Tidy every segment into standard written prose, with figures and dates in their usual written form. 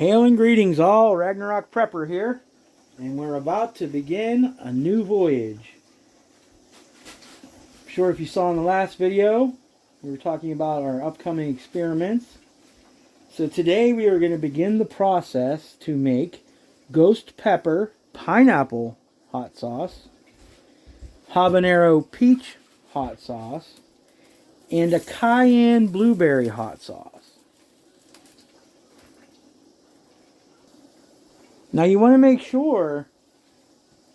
Hail and greetings all, Ragnarok Prepper here, and we're about to begin a new voyage. I'm sure if you saw in the last video, we were talking about our upcoming experiments. So today we are going to begin the process to make ghost pepper pineapple hot sauce, Habanero Peach hot sauce, and a Cayenne Blueberry hot sauce. Now you want to make sure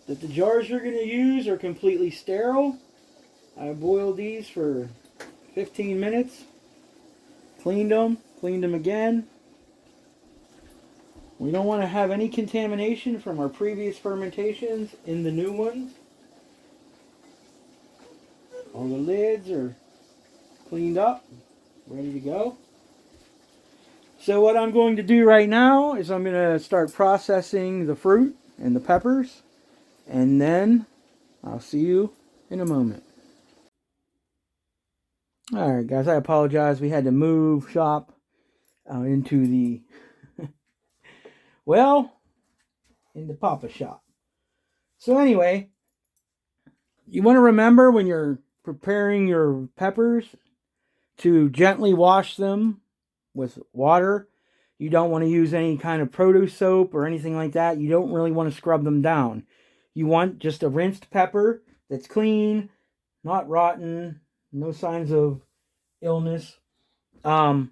that the jars you're going to use are completely sterile. I boiled these for 15 minutes, cleaned them again. We don't want to have any contamination from our previous fermentations in the new ones. All the lids are cleaned up, ready to go. So what I'm going to do right now is I'm going to start processing the fruit and the peppers, and then I'll see you in a moment. Alright guys, I apologize. We had to move shop into the, in the Papa shop. So anyway, you want to remember when you're preparing your peppers to gently wash them with water. You don't want to use any kind of produce soap or anything like that. You don't really want to scrub them down. You want just a rinsed pepper that's clean, not rotten, no signs of illness. And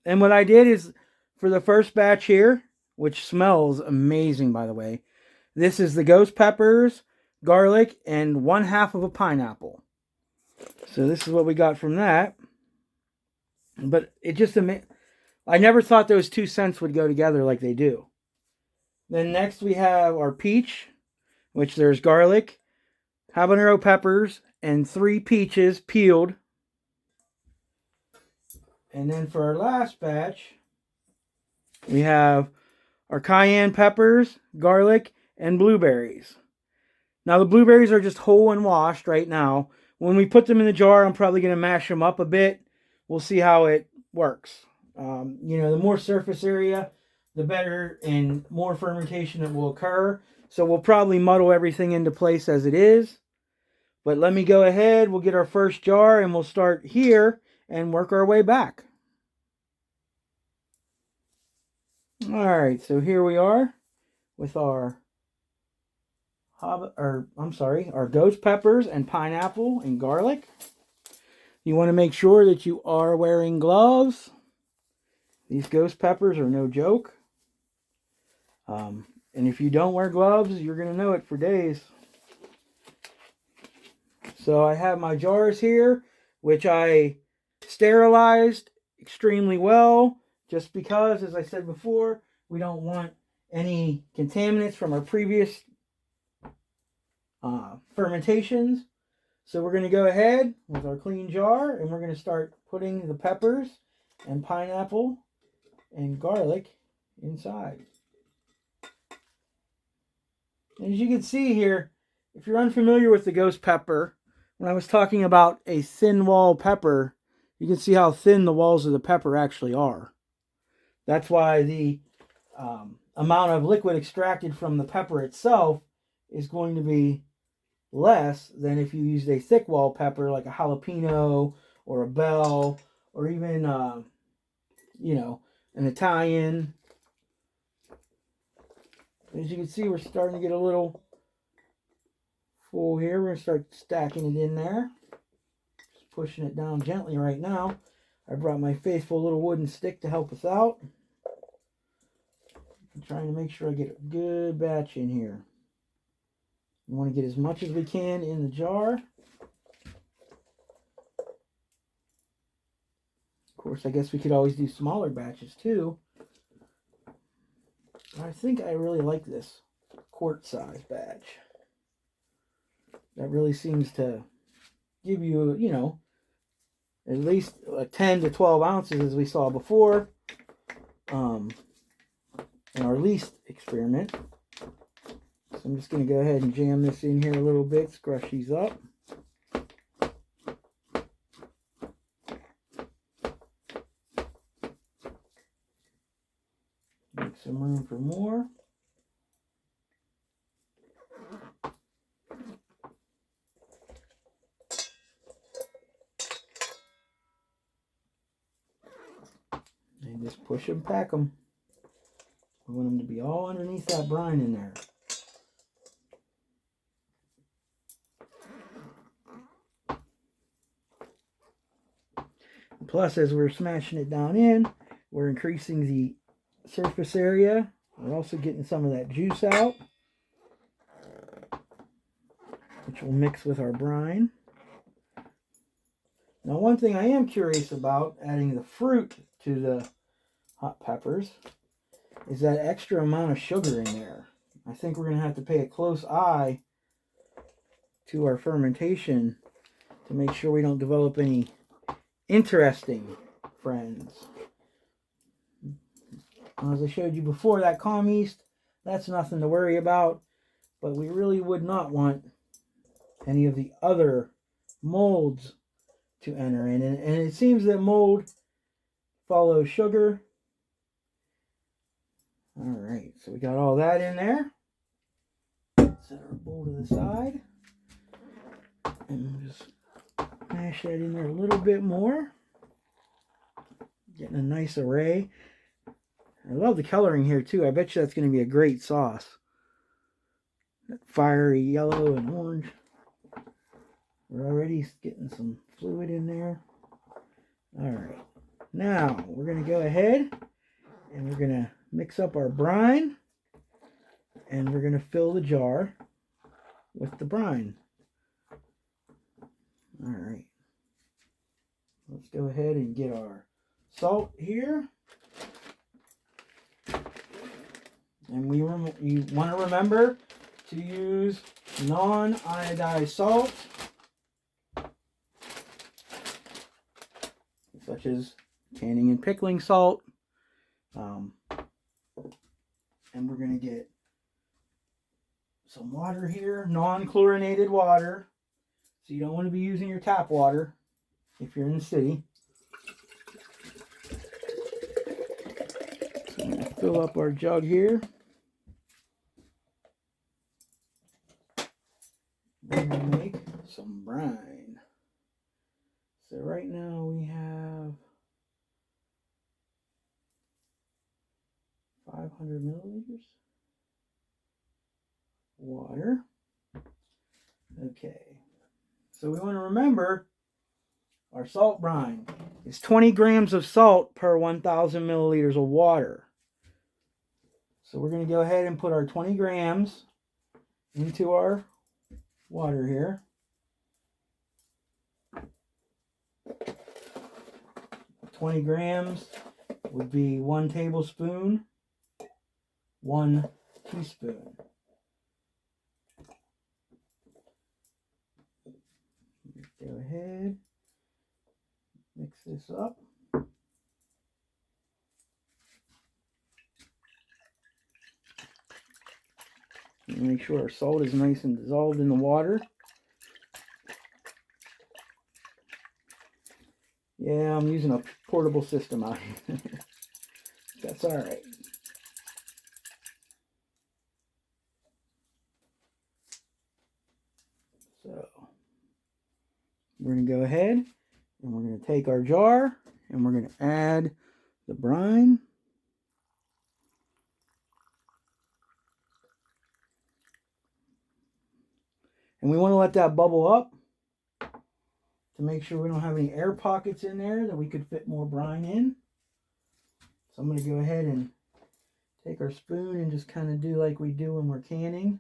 what I did is, for the first batch here, which smells amazing by the way, this is the ghost peppers, garlic, and 1/2 of a pineapple. So this is what we got from that. But it just, I never thought those two scents would go together like they do. Then next we have our peach, which there's garlic, habanero peppers, and 3 peaches peeled. And then for our last batch, we have our cayenne peppers, garlic, and blueberries. Now the blueberries are just whole and washed right now. When we put them in the jar, I'm probably going to mash them up a bit. We'll see how it works. The more surface area, the better, and more fermentation that will occur. So we'll probably muddle everything into place as it is. But let me go ahead. We'll get our first jar and we'll start here and work our way back. Alright, so here we are with our ghost peppers and pineapple and garlic. You want to make sure that you are wearing gloves. These ghost peppers are no joke. And if you don't wear gloves, you're going to know it for days. So I have my jars here, which I sterilized extremely well, just because, as I said before, we don't want any contaminants from our previous fermentations. So we're going to go ahead with our clean jar, and we're going to start putting the peppers and pineapple and garlic inside. And as you can see here, if you're unfamiliar with the ghost pepper, when I was talking about a thin wall pepper, you can see how thin the walls of the pepper actually are. That's why the amount of liquid extracted from the pepper itself is going to be less than if you used a thick wall pepper like a jalapeno or a bell, or even an Italian. As you can see, we're starting to get a little full here. We're going to start stacking it in there. Just pushing it down gently right now. I brought my faithful little wooden stick to help us out. I'm trying to make sure I get a good batch in here. We want to get as much as we can in the jar. Of course, I guess we could always do smaller batches too. I think I really like this quart size batch. That really seems to give you, at least 10 to 12 ounces as we saw before in our least experiment. So I'm just going to go ahead and jam this in here a little bit, scrush these up. some room for more. And just push them, pack them. We want them to be all underneath that brine in there. Plus, as we're smashing it down in, we're increasing the surface area. We're also getting some of that juice out, which will mix with our brine. Now, one thing I am curious about adding the fruit to the hot peppers is that extra amount of sugar in there. I think we're going to have to pay a close eye to our fermentation to make sure we don't develop any interesting friends. As I showed you before, that calm yeast, that's nothing to worry about, but we really would not want any of the other molds to enter in. And it seems that mold follows sugar. All right, so we got all that in there. Set our bowl to the side. And we'll just mash that in there a little bit more. Getting a nice array. I love the coloring here too. I bet you that's going to be a great sauce. That fiery yellow and orange. We're already getting some fluid in there. All right. Now we're going to go ahead and we're going to mix up our brine. And we're going to fill the jar with the brine. All right. Let's go ahead and get our salt here. And you want to remember to use non-iodized salt, such as canning and pickling salt. And we're going to get some water here, non-chlorinated water. So you don't want to be using your tap water if you're in the city. So I'm going to fill up our jug here. We're going to make some brine. So right now we have 500 milliliters water. Okay. So we want to remember our salt brine is 20 grams of salt per 1,000 milliliters of water. So we're going to go ahead and put our 20 grams into our water here. "20 grams would be 1 tablespoon, 1 teaspoon. Go ahead, mix this up. And make sure our salt is nice and dissolved in the water. Yeah, I'm using a portable system out here. That's all right. So we're going to go ahead and we're going to take our jar and we're going to add the brine. And we want to let that bubble up to make sure we don't have any air pockets in there that we could fit more brine in. So I'm going to go ahead and take our spoon and just kind of do like we do when we're canning.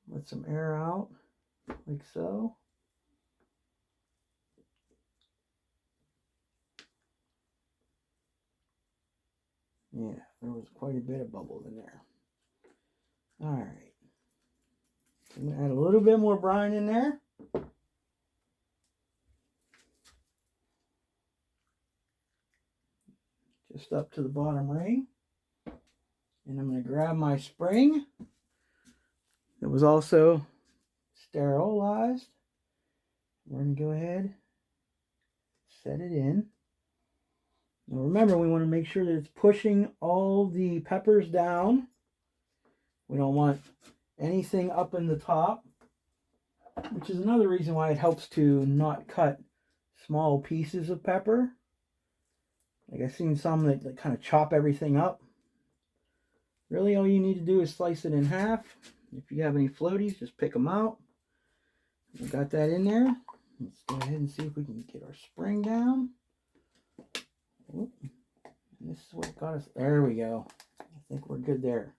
Let some air out, like so. Yeah, there was quite a bit of bubble in there. All right. I'm going to add a little bit more brine in there. Just up to the bottom ring. And I'm going to grab my spring that was also sterilized. We're going to go ahead, set it in. Now remember, we want to make sure that it's pushing all the peppers down. We don't want anything up in the top, which is another reason why it helps to not cut small pieces of pepper. Like I've seen some that kind of chop everything up. Really, all you need to do is slice it in half. If you have any floaties, just pick them out. We got that in there. Let's go ahead and see if we can get our spring down. Oop. This is what got us. There we go. I think we're good there.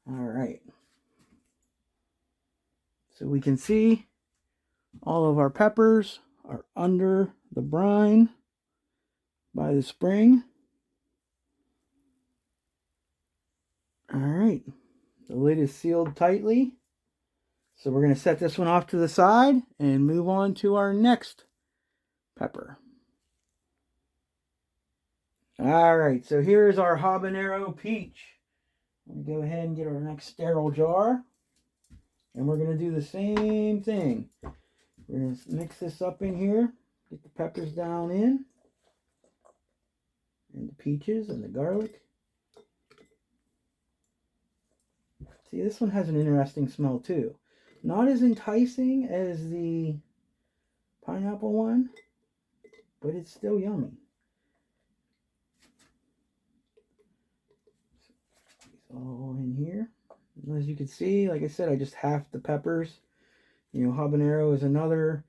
All right. So we can see all of our peppers are under the brine by the spring. All right. The lid is sealed tightly. So we're going to set this one off to the side and move on to our next pepper. All right, so here's our Habanero Peach. We'll go ahead and get our next sterile jar. And we're going to do the same thing. We're going to mix this up in here. Get the peppers down in. And the peaches and the garlic. See, this one has an interesting smell too. Not as enticing as the pineapple one, but it's still yummy. It's all in here. And as you can see, like I said, I just halved the peppers. You know, habanero is another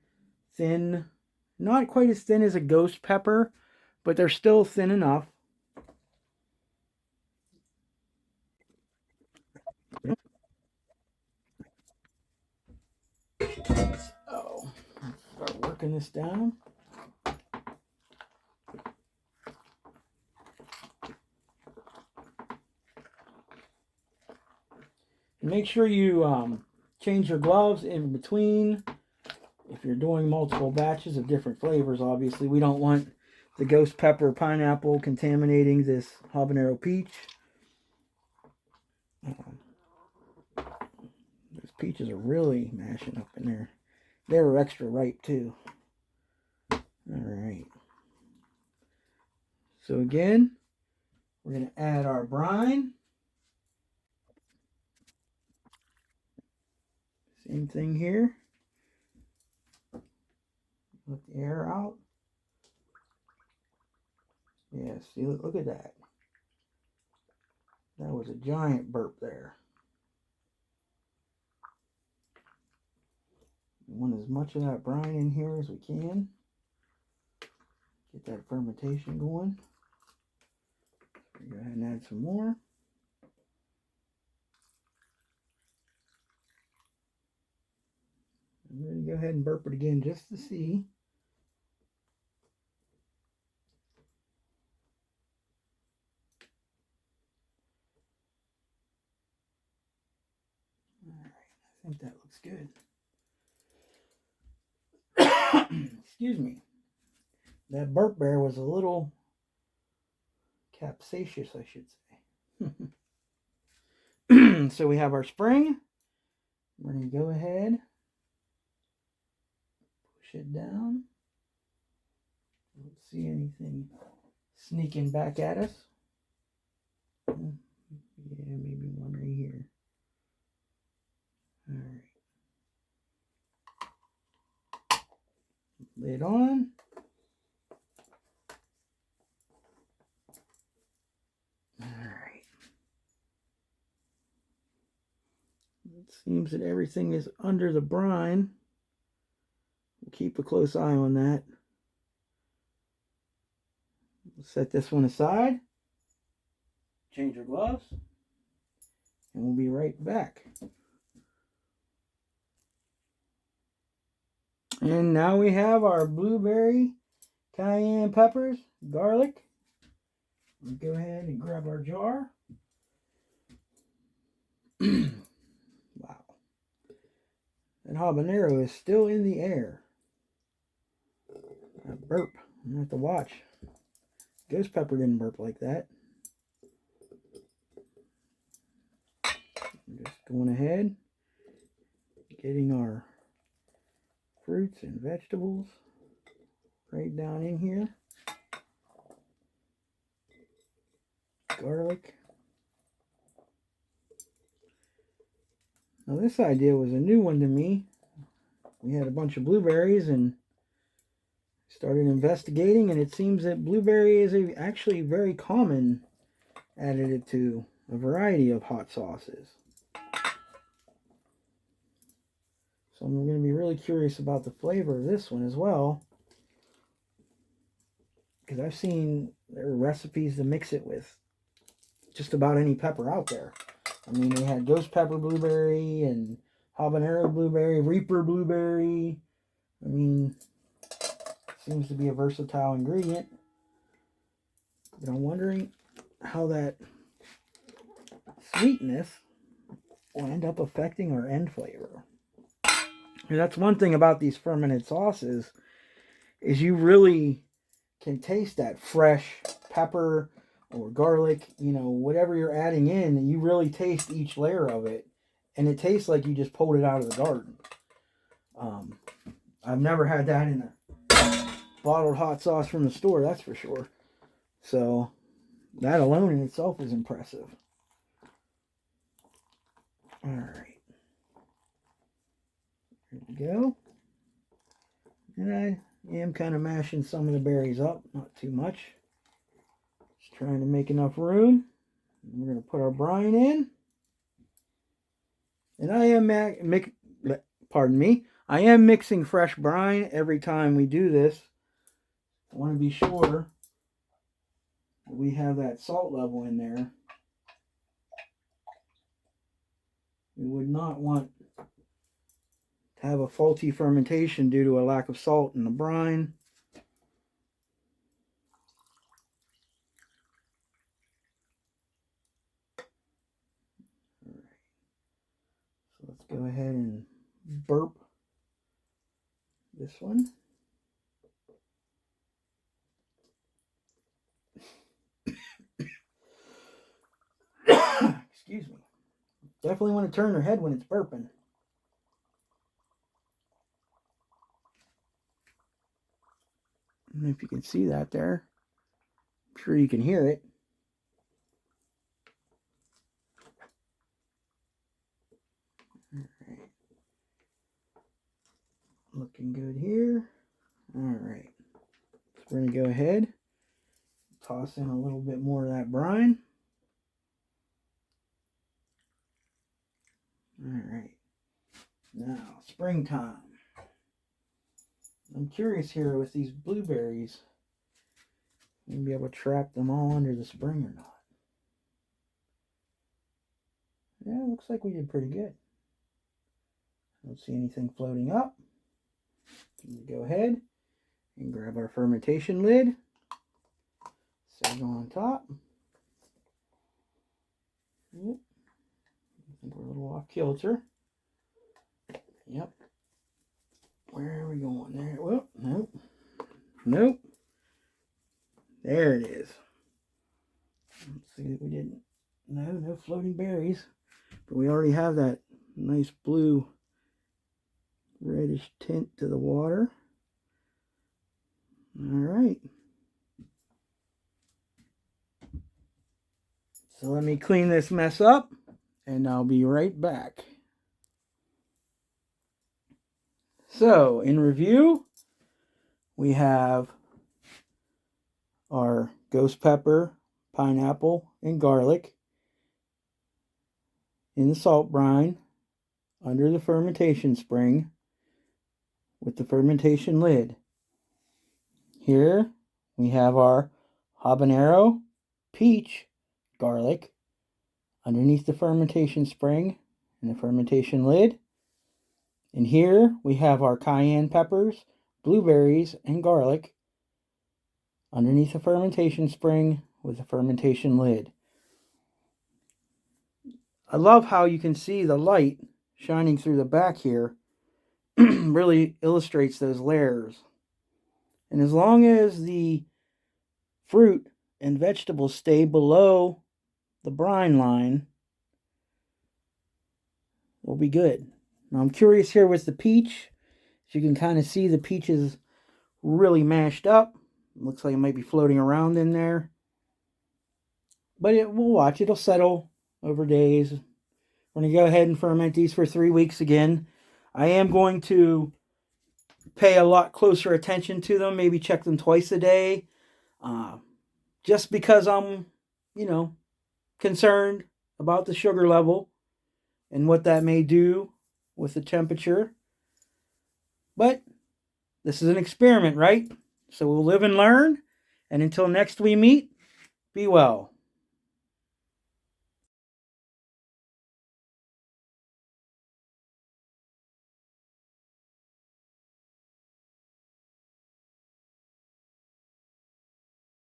thin, not quite as thin as a ghost pepper, but they're still thin enough. So, let's start working this down. And make sure you change your gloves in between. If you're doing multiple batches of different flavors, obviously, we don't want the ghost pepper pineapple contaminating this habanero peach. Those peaches are really mashing up in there. They were extra ripe too. All right. So again, we're going to add our brine. Same thing here. Let the air out. Yeah, see, look at that. That was a giant burp there. We want as much of that brine in here as we can. Get that fermentation going. Go ahead and add some more. I'm going to go ahead and burp it again just to see. All right, I think that looks good. Excuse me. That burp bear was a little capsacious, I should say. So we have our spring. We're going to go ahead, push it down. Don't see anything sneaking back at us. Yeah, maybe one right here. All right. Lid on. All right. It seems that everything is under the brine. We'll keep a close eye on that. We'll set this one aside. Change our gloves. And we'll be right back. And now we have our blueberry, cayenne peppers, garlic. We'll go ahead and grab our jar. Wow. That habanero is still in the air. That burp. I'm going to have to watch. Ghost pepper didn't burp like that. I'm just going ahead, getting our fruits and vegetables right down in here. garlic. Now this idea was a new one to me. We had a bunch of blueberries and started investigating, and it seems that blueberry is actually very common additive to a variety of hot sauces. So I'm going to be really curious about the flavor of this one as well, because I've seen there are recipes to mix it with just about any pepper out there. I mean, they had ghost pepper blueberry and habanero blueberry, reaper blueberry. I mean, it seems to be a versatile ingredient. But I'm wondering how that sweetness will end up affecting our end flavor. And that's one thing about these fermented sauces, is you really can taste that fresh pepper or garlic, you know, whatever you're adding in, and you really taste each layer of it, and it tastes like you just pulled it out of the garden. I've never had that in a bottled hot sauce from the store, that's for sure. So that alone in itself is impressive. All right, here we go. And I am kind of mashing some of the berries up, not too much. Just trying to make enough room. We're going to put our brine in. And I am I am mixing fresh brine every time we do this. I want to be sure that we have that salt level in there. We would not want to have a faulty fermentation due to a lack of salt in the brine. All right. So let's go ahead and burp this one. Excuse me. Definitely want to turn their head when it's burping. I don't know if you can see that there. I'm sure you can hear it. All right. Looking good here. All right. So we're going to go ahead, toss in a little bit more of that brine. All right. Now, springtime. I'm curious here with these blueberries, we'll be able to trap them all under the spring or not. Yeah, it looks like we did pretty good. Don't see anything floating up. Go ahead and grab our fermentation lid. Set it on top. Yep. I think we're a little off kilter. Yep. Where are we going there? Well, nope. Nope. There it is. Let's see if we didn't. No floating berries. But we already have that nice blue reddish tint to the water. All right. So let me clean this mess up and I'll be right back. So in review, we have our ghost pepper, pineapple, and garlic in the salt brine under the fermentation spring with the fermentation lid. Here we have our habanero peach garlic underneath the fermentation spring and the fermentation lid. And here we have our cayenne peppers, blueberries, and garlic underneath the fermentation spring with the fermentation lid. I love how you can see the light shining through the back here. Really illustrates those layers. And as long as the fruit and vegetables stay below the brine line, we'll be good. Now I'm curious here with the peach. As you can kind of see, the peach is really mashed up. It looks like it might be floating around in there. But we'll watch. It'll settle over days. We're going to go ahead and ferment these for 3 weeks again. I am going to pay a lot closer attention to them. Maybe check them twice a day. Just because I'm, concerned about the sugar level and what that may do with the temperature. But this is an experiment, right? So we'll live and learn. And until next we meet, be well.